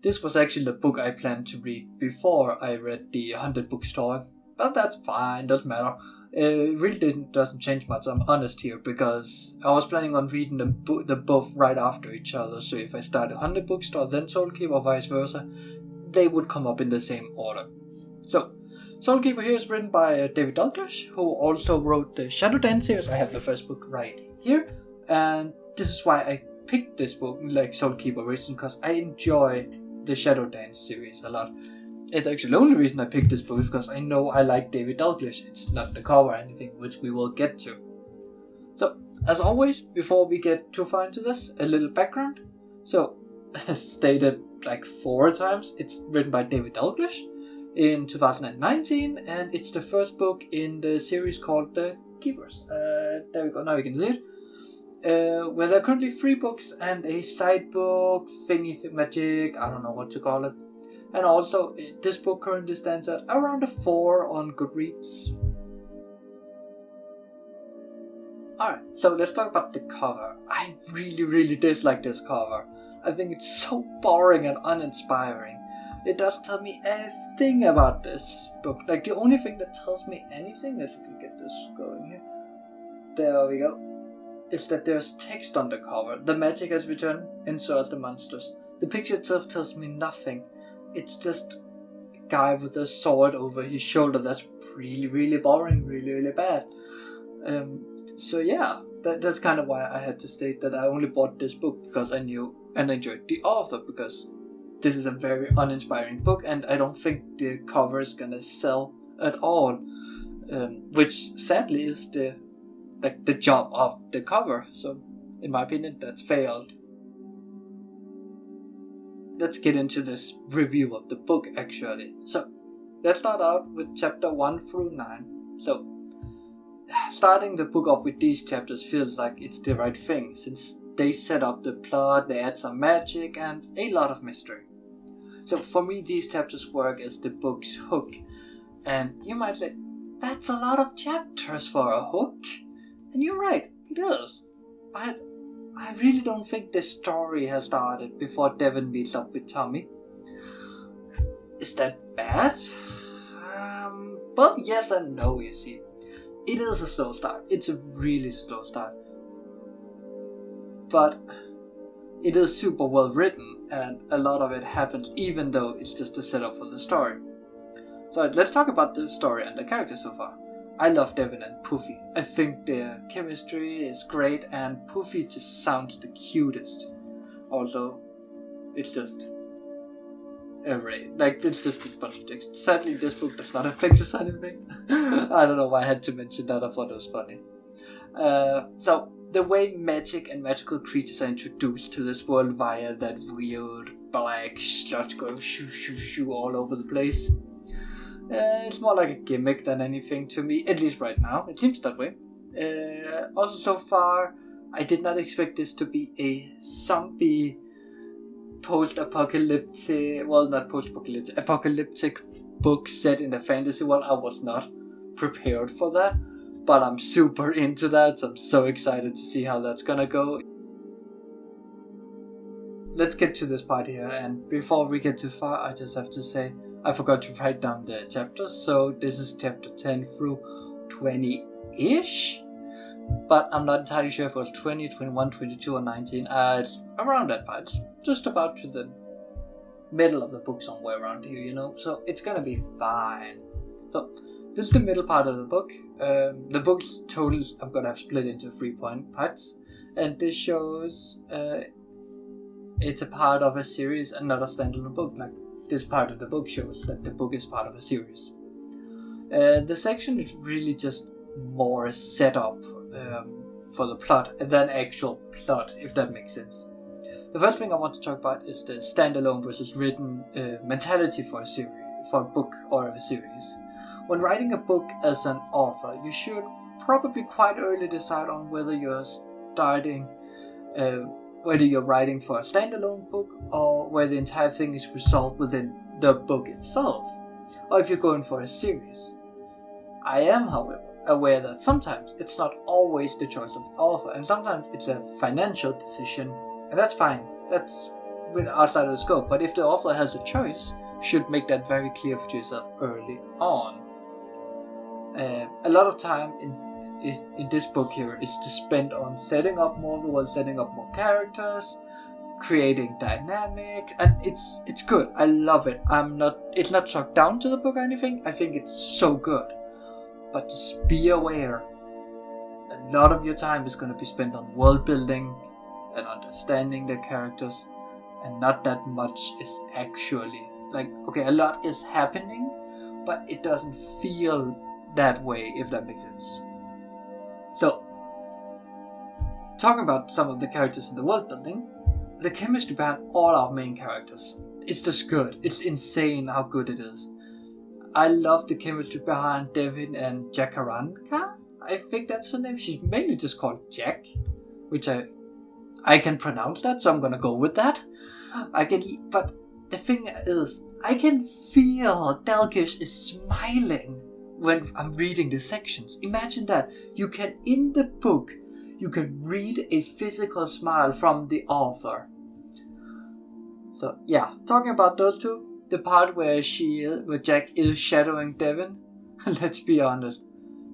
This was actually the book I planned to read before I read the 100 book story. But that's fine, doesn't matter. It really doesn't change much, I'm honest here, because I was planning on reading them both right after each other. So if I start 100 book story, then Soulkeeper, or vice versa, they would come up in the same order. So, Soulkeeper here is written by David Daglish, who also wrote the Shadowdance series. I have the first book right here, and this is why I picked this book, like Soulkeeper originally, because I enjoy the Shadowdance series a lot. It's actually the only reason I picked this book is because I know I like David Daglish. It's not the cover or anything, which we will get to. So, as always, before we get too far into this, a little background. So, as stated like 4 times, it's written by David Daglish in 2019, and it's the first book in the series called The Keepers. There we go, now you can see it. Where there are currently 3 books and a side book, thingy magic, I don't know what to call it. And also, this book currently stands at around a 4 on Goodreads. Alright, so let's talk about the cover. I really dislike this cover. I think it's so boring and uninspiring. It doesn't tell me anything about this book. Like, the only thing that tells me anything, if we can get this going here. There we go. Is that there's text on the cover. The magic has returned, and so has the monsters. The picture itself tells me nothing. It's just a guy with a sword over his shoulder. That's really boring, really bad. So yeah, that's kind of why I had to state that I only bought this book because I knew and enjoyed the author, because this is a very uninspiring book and I don't think the cover is gonna sell at all, which sadly is the job of the cover. So in my opinion, that's failed. Let's get into this review of the book actually. So let's start out with chapter 1 through 9. So starting the book off with these chapters feels like it's the right thing, since they set up the plot, they add some magic and a lot of mystery. So for me, these chapters work as the book's hook. And you might say, that's a lot of chapters for a hook. And you're right, it is. But I really don't think the story has started before Devon meets up with Tommy. Is that bad? Well, yes and no, you see. It is a slow start. It's a really slow start. But it is super well written, and a lot of it happens even though it's just a setup for the story. So let's talk about the story and the characters so far. I love Devon and Puffy. I think their chemistry is great, and Puffy just sounds the cutest. Also, it's just it's just a bunch of text. Sadly, this book does not have pictures or anything. I don't know why I had to mention that. I thought it was funny. So the way magic and magical creatures are introduced to this world via that weird black sludge going shoo all over the place. It's more like a gimmick than anything to me, at least right now. It seems that way. Also, so far, I did not expect this to be a zombie post-apocalyptic, well, not post-apocalyptic, apocalyptic book set in a fantasy world. I was not prepared for that, but I'm super into that, so I'm so excited to see how that's gonna go. Let's get to this part here, and before we get too far, I just have to say, I forgot to write down the chapters, so this is chapter 10 through 20-ish, but I'm not entirely sure if it was 20, 21, 22, or 19. It's around that part, just about to the middle of the book, somewhere around here, you know, so it's gonna be fine. So, this is the middle part of the book. The book's total, I'm gonna have split into 3 parts, and this shows it's a part of a series and not a standalone book. Like, this part of the book shows that the book is part of a series. The section is really just more a setup for the plot than actual plot, if that makes sense. The first thing I want to talk about is the standalone versus written mentality for a book or a series. When writing a book as an author, you should probably quite early decide on whether you're writing for a standalone book or where the entire thing is resolved within the book itself, or if you're going for a series. I am, however, aware that sometimes it's not always the choice of the author, and sometimes it's a financial decision, and that's fine. That's outside of the scope. But if the author has a choice, should make that very clear to yourself early on. A lot of time in this book here is to spend on setting up more of the world, setting up more characters, creating dynamics, and it's good. I love it. It's not sucked down to the book or anything. I think it's so good. But just be aware, a lot of your time is going to be spent on world building and understanding the characters, and not that much is actually okay, a lot is happening, but it doesn't feel that way, if that makes sense. So, talking about some of the characters in the world building, the chemistry behind all our main characters is just good. It's insane how good it is. I love the chemistry behind Devin and Jakaranka. I think that's her name. She's mainly just called Jack, which I can pronounce that, so I'm gonna go with that. But the thing is, I can feel Daglish is smiling when I'm reading the sections. Imagine that. In the book, you can read a physical smile from the author. So yeah, talking about those two, the part where Jack is shadowing Devin, let's be honest,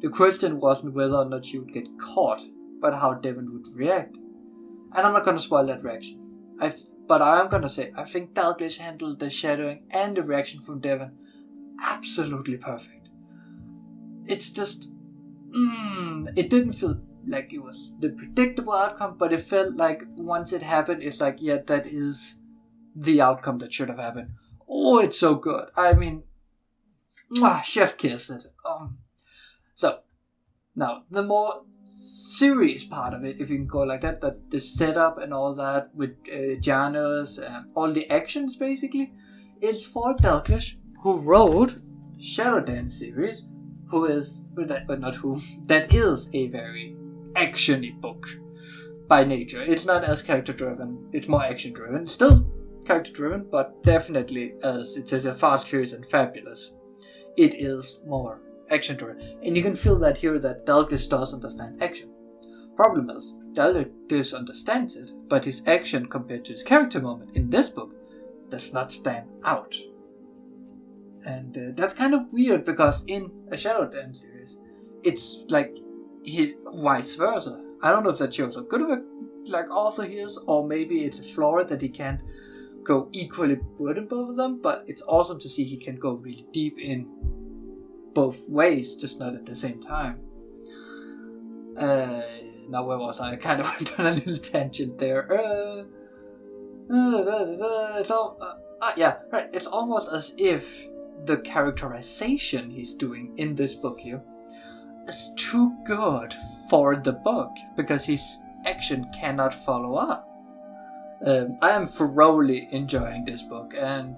the question wasn't whether or not she would get caught, but how Devin would react. And I'm not gonna spoil that reaction. But I am gonna say, I think Daglish handled the shadowing and the reaction from Devin absolutely perfect. It's just, it didn't feel like it was the predictable outcome, but it felt like once it happened, it's like, yeah, that is the outcome that should have happened. Oh, it's so good. I mean, chef kiss it. So, now, the more serious part of it, if you can go like that, the setup and all that with Janus and all the actions basically, is for Daglish, who wrote Shadowdance series, that is a very action-y book by nature. It's not as character-driven, it's more action-driven. Still character-driven, but definitely, as it says, Fast, Furious and Fabulous, it is more action-driven. And you can feel that here, that Daglish does understand action. Problem is, Daglish understands it, but his action compared to his character moment in this book does not stand out. And that's kind of weird, because in a Shadowdance series, it's like vice versa. I don't know if that shows how good of a author he is, or maybe it's a flaw that he can't go equally good in both of them, but it's awesome to see he can go really deep in both ways, just not at the same time. Now where was I? I kind of went on a little tangent there. It's almost as if the characterization he's doing in this book here is too good for the book, because his action cannot follow up. I am thoroughly enjoying this book, and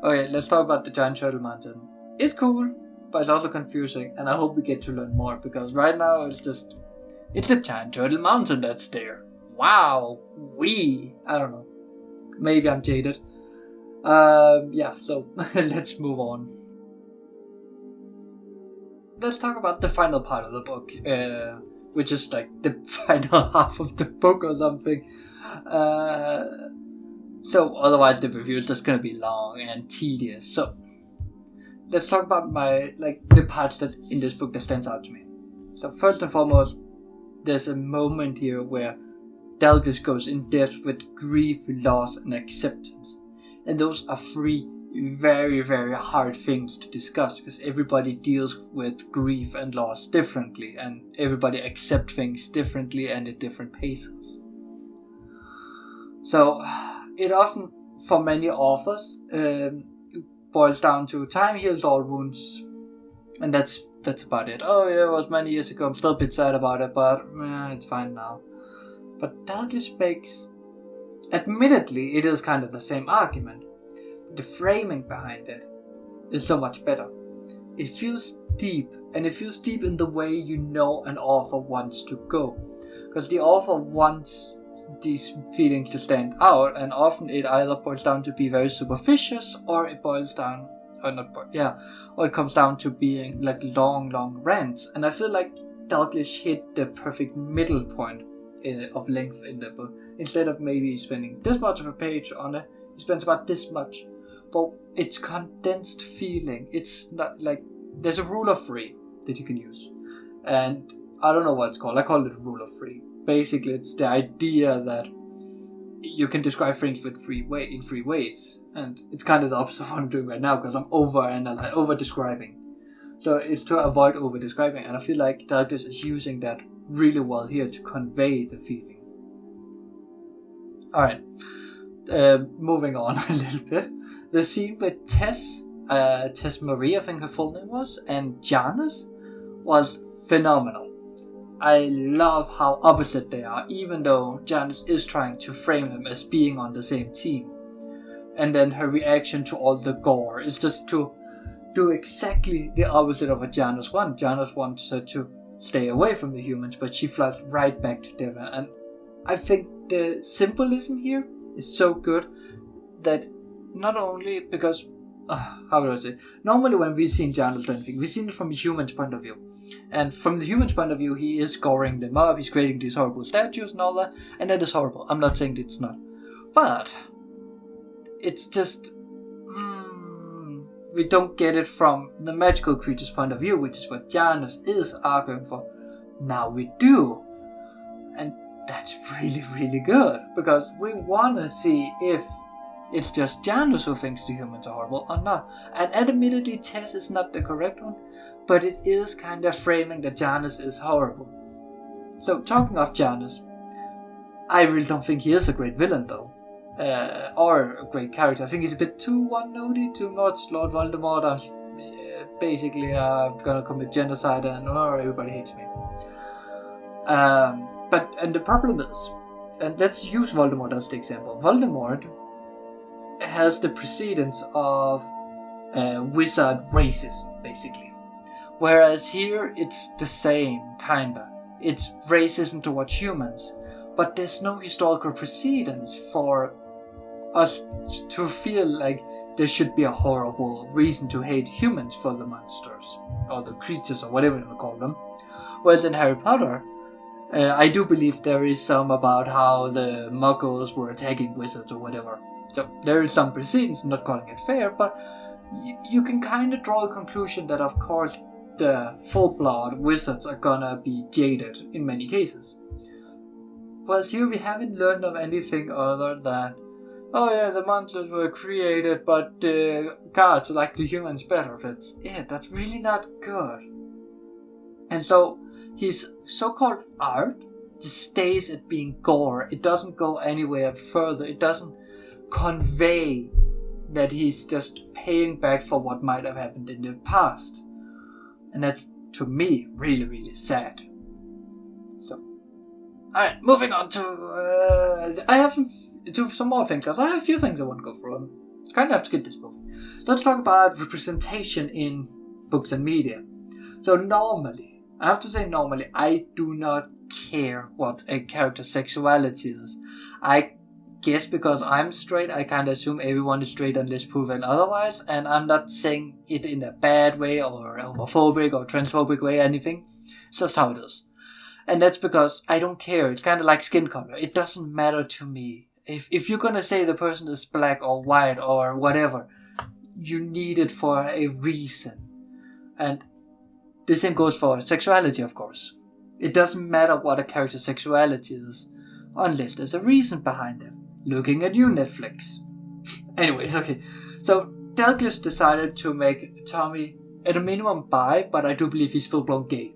okay, let's talk about the Giant Turtle Mountain. It's cool, but it's also confusing, and I hope we get to learn more, because right now it's a Giant Turtle Mountain that's there. Wow, I don't know. Maybe I'm jaded. So let's move on. Let's talk about the final part of the book, which is like the final half of the book or something. So otherwise the review is just gonna be long and tedious. So let's talk about the parts that in this book that stands out to me. So first and foremost, there's a moment here where Daglish goes in depth with grief, loss, and acceptance. And those are three very, very hard things to discuss, because everybody deals with grief and loss differently, and everybody accepts things differently and at different paces. So it often, for many authors, boils down to time heals all wounds, and that's about it. Oh yeah, it was many years ago, I'm still a bit sad about it, but it's fine now. But Daglish makes, admittedly, it is kind of the same argument. The framing behind it is so much better. It feels deep, and it feels deep in the way an author wants to go. Because the author wants these feelings to stand out, and often it either boils down to be very superficial, or it boils down, or it comes down to being like long rants. And I feel like Daglish hit the perfect middle point of length in the book. Instead of maybe spending this much of a page on it, he spends about this much. But it's condensed feeling. It's not like there's a rule of three that you can use, and I don't know what it's called. I call it rule of three. Basically, it's the idea that you can describe things in three ways, and it's kind of the opposite of what I'm doing right now because I'm over describing. So it's to avoid over describing, and I feel like Daglish is using that really well here to convey the feeling. All right, moving on a little bit. The scene with Tess Marie, I think her full name was, and Janice was phenomenal. I love how opposite they are, even though Janice is trying to frame them as being on the same team. And then her reaction to all the gore is just to do exactly the opposite of what Janice wants. Janice wants her to stay away from the humans, but she flies right back to them. And I think the symbolism here is so good that not only because, how do I say, normally when we've seen Janice do anything, we've seen it from a human's point of view. And from the human's point of view, he is scoring them up, he's creating these horrible statues and all that, and that is horrible. I'm not saying it's not. But it's just, we don't get it from the magical creature's point of view, which is what Janice is arguing for. Now we do. And that's really, really good, because we want to see if it's just Janice who thinks the humans are horrible or not. And admittedly, Tess is not the correct one, but it is kind of framing that Janice is horrible. So, talking of Janice, I really don't think he is a great villain though. Or a great character. I think he's a bit too one-noty, too much Lord Voldemort. Basically, gonna commit genocide and everybody hates me. And the problem is, and let's use Voldemort as the example. Voldemort has the precedence of wizard racism, basically. Whereas here, it's the same, kinda. It's racism towards humans, but there's no historical precedence for us to feel like there should be a horrible reason to hate humans for the monsters, or the creatures, or whatever you want to call them. Whereas in Harry Potter, I do believe there is some about how the Muggles were attacking wizards or whatever. So there is some precedence, not calling it fair, but you can kind of draw a conclusion that of course the full-blood wizards are gonna be jaded in many cases. Whereas here we haven't learned of anything other than, oh yeah, the monsters were created, but the gods like the humans better. That's really not good. And so his so-called art just stays at being gore. It doesn't go anywhere further. It doesn't convey that he's just paying back for what might have happened in the past. And that's, to me, really, really sad. So, alright, moving on to, I have some more things, because I have a few things I want to go through. I'm kind of have to skip this book. Let's talk about representation in books and media. So normally, I do not care what a character's sexuality is. I guess because I'm straight, I kind of assume everyone is straight unless proven otherwise, and I'm not saying it in a bad way or homophobic or transphobic way or anything. It's just how it is. And that's because I don't care. It's kind of like skin color. It doesn't matter to me. If you're gonna say the person is black or white or whatever, you need it for a reason. And the same goes for sexuality, of course. It doesn't matter what a character's sexuality is, unless there's a reason behind it. Looking at you, Netflix. Anyways, okay. So, Daglish decided to make Tommy at a minimum bi, but I do believe he's full-blown gay.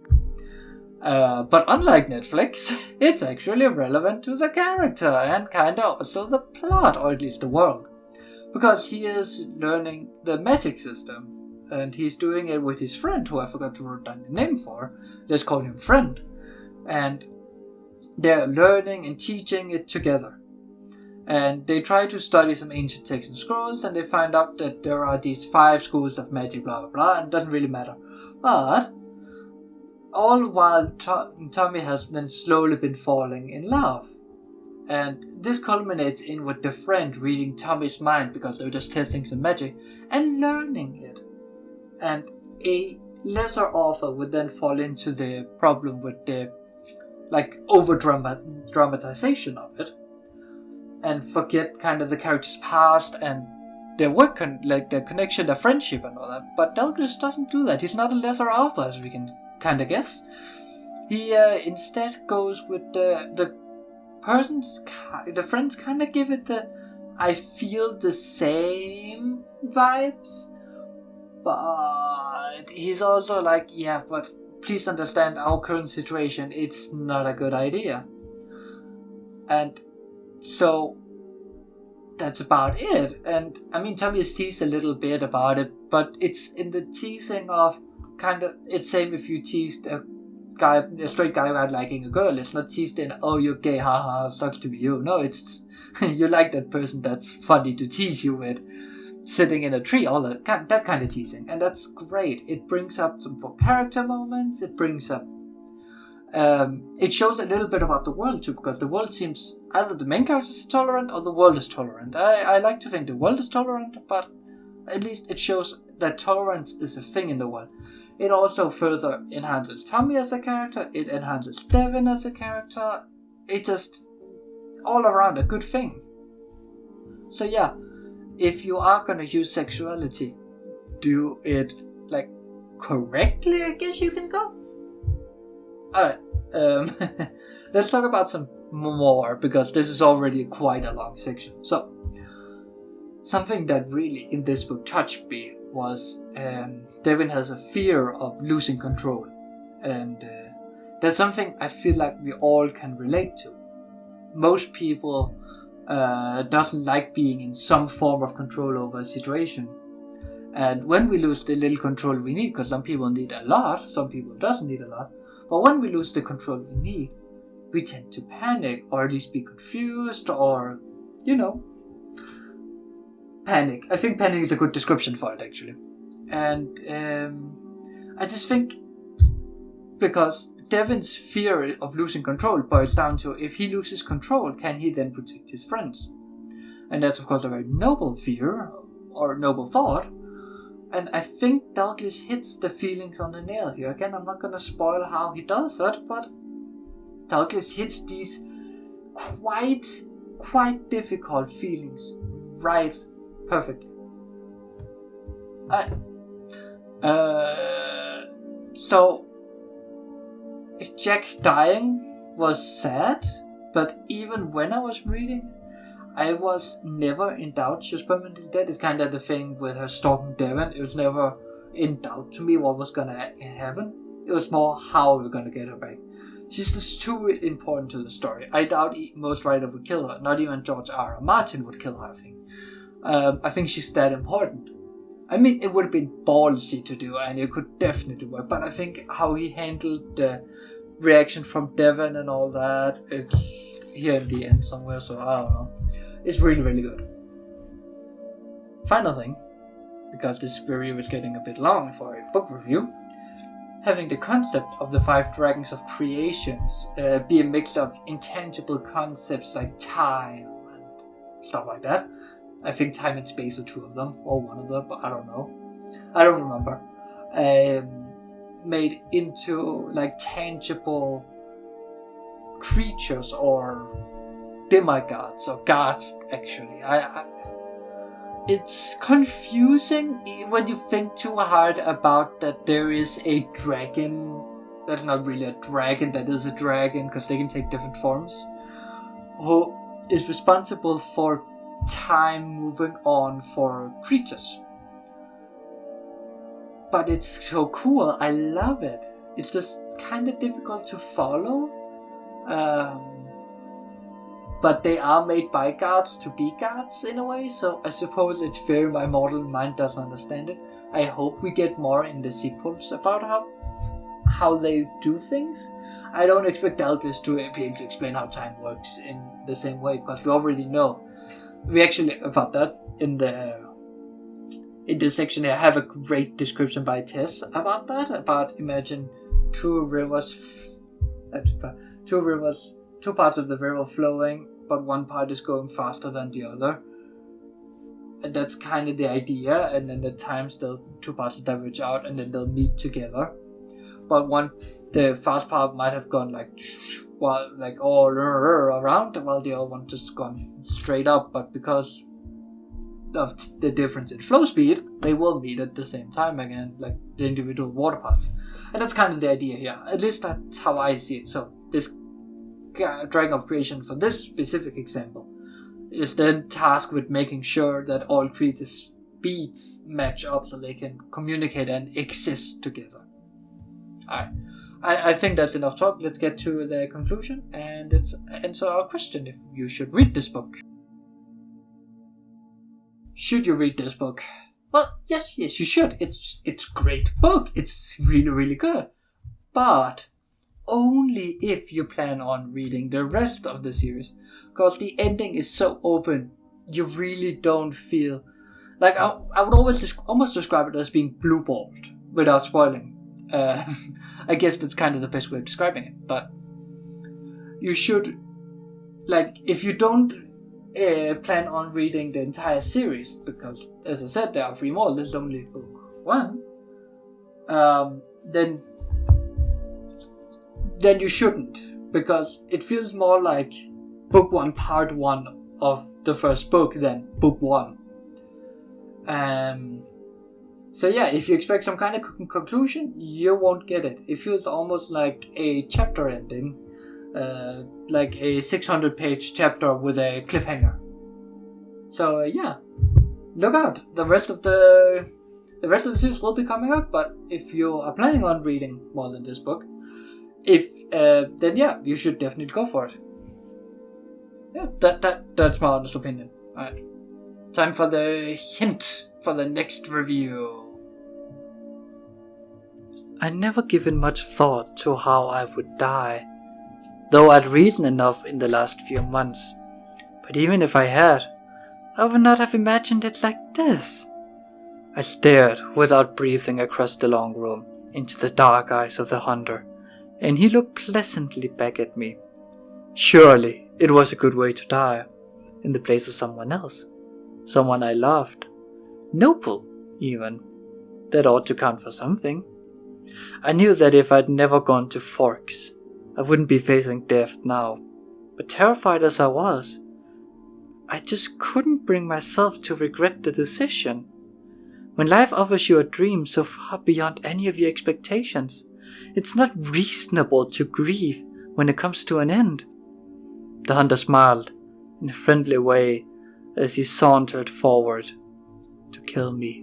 But unlike Netflix, it's actually relevant to the character and kinda also the plot, or at least the world. Because he is learning the magic system, and he's doing it with his friend, who I forgot to write down the name for. Let's call him Friend. And they're learning and teaching it together. And they try to study some ancient texts and scrolls, and they find out that there are these 5 schools of magic, blah blah blah, and it doesn't really matter. But all while Tommy has then slowly been falling in love. And this culminates in with the friend reading Tommy's mind, because they're just testing some magic and learning it. And a lesser author would then fall into the problem with the like over dramatization of it, and forget kind of the character's past and their work, like their connection, their friendship, and all that. But Daglish doesn't do that. He's not a lesser author, as we can kind of guess. He instead goes with the friends kind of give it the I feel the same vibes, but he's also like, yeah, but please understand our current situation, it's not a good idea. And so that's about it. And I mean, Tommy has teased a little bit about it, but it's in the teasing of kind of, it's same if you teased a straight guy about liking a girl. It's not teased in, oh, you're gay, haha, sucks to be you. No, it's you like that person that's funny to tease you with, sitting in a tree, all that kind of teasing, and that's great. It brings up some character moments. It brings up, it shows a little bit about the world too, because the world seems either the main character is tolerant or the world is tolerant. I like to think the world is tolerant, but at least it shows that tolerance is a thing in the world. It also further enhances Tommy as a character. It enhances Devin as a character. It's just all around a good thing. So yeah, if you are gonna use sexuality, do it like correctly, I guess you can go. Alright, let's talk about some more, because this is already quite a long section. So, something that really in this book touched me was Devin has a fear of losing control, and that's something I feel like we all can relate to. Most people doesn't like being in some form of control over a situation, and when we lose the little control we need, because some people need a lot, some people doesn't need a lot, but when we lose the control we need, we tend to panic, or at least be confused, or panic. I think panic is a good description for it, actually. And I just think, because Devin's fear of losing control boils down to, if he loses control, can he then protect his friends? And that's of course a very noble fear, or noble thought. And I think Daglish hits the feelings on the nail here. Again, I'm not going to spoil how he does that, but Daglish hits these quite difficult feelings right perfectly. So Jack dying was sad, but even when I was reading, I was never in doubt she was permanently dead. It's kind of the thing with her stalking Devin. It was never in doubt to me what was gonna happen. It was more how we're gonna get her back. She's just too important to the story. I doubt most writers would kill her. Not even George R. R. Martin would kill her, I think. I think she's that important. I mean, it would have been ballsy to do, and it could definitely work, but I think how he handled the reaction from Devin and all that, it's here in the end somewhere, so I don't know. It's really, really good. Final thing, because this review is getting a bit long for a book review, having the concept of the 5 dragons of creations be a mix of intangible concepts like time and stuff like that. I think time and space are 2 of them, or 1 of them, but I don't know. I don't remember. Made into like tangible creatures or demigods or gods, actually. It's confusing when you think too hard about that there is a dragon that's not really a dragon, that is a dragon, because they can take different forms, who is responsible for time moving on for creatures. But it's so cool, I love it. It's just kind of difficult to follow. But they are made by gods to be gods in a way, so I suppose it's fair my mortal mind doesn't understand it. I hope we get more in the sequels about how they do things. I don't expect Daglish to be able to explain how time works in the same way, because we already know. We actually, about that, in this section here, I have a great description by Tess about that, about imagine two parts of the river flowing, but one part is going faster than the other. And that's kind of the idea, and then at times the 2 parts will diverge out and then they'll meet together. But the fast part might have gone like while like all around, while the other one just gone straight up. But because of the difference in flow speed, they will meet at the same time again, like the individual water parts. And that's kind of the idea here. At least that's how I see it. So this Dragon of Creation, for this specific example, is then tasked with making sure that all creative speeds match up so they can communicate and exist together. Alright. I think that's enough talk. Let's get to the conclusion and let's answer our question if you should read this book. Should you read this book? Well, yes, you should. It's a great book. It's really, really good. But only if you plan on reading the rest of the series. Because the ending is so open, you really don't feel... Like, I would almost describe it as being blue-balled without spoiling. I guess that's kind of the best way of describing it. But you should... Like, if you don't plan on reading the entire series, because, as I said, there are 3 more, this is only book 1, then you shouldn't, because it feels more like book 1 part 1 of the first book than book 1. So yeah, if you expect some kind of conclusion, you won't get it. It feels almost like a chapter ending, like a 600-page chapter with a cliffhanger. So yeah, look out. The rest of the series will be coming up. But if you are planning on reading more than this book, then yeah, you should definitely go for it. Yeah, that's my honest opinion. Alright, time for the hint for the next review. I'd never given much thought to how I would die, though I'd reason enough in the last few months. But even if I had, I would not have imagined it like this. I stared without breathing across the long room into the dark eyes of the hunter, and he looked pleasantly back at me. Surely it was a good way to die, in the place of someone else, someone I loved, noble even. That ought to count for something. I knew that if I'd never gone to Forks, I wouldn't be facing death now, but terrified as I was, I just couldn't bring myself to regret the decision. When life offers you a dream so far beyond any of your expectations, it's not reasonable to grieve when it comes to an end. The hunter smiled in a friendly way as he sauntered forward to kill me.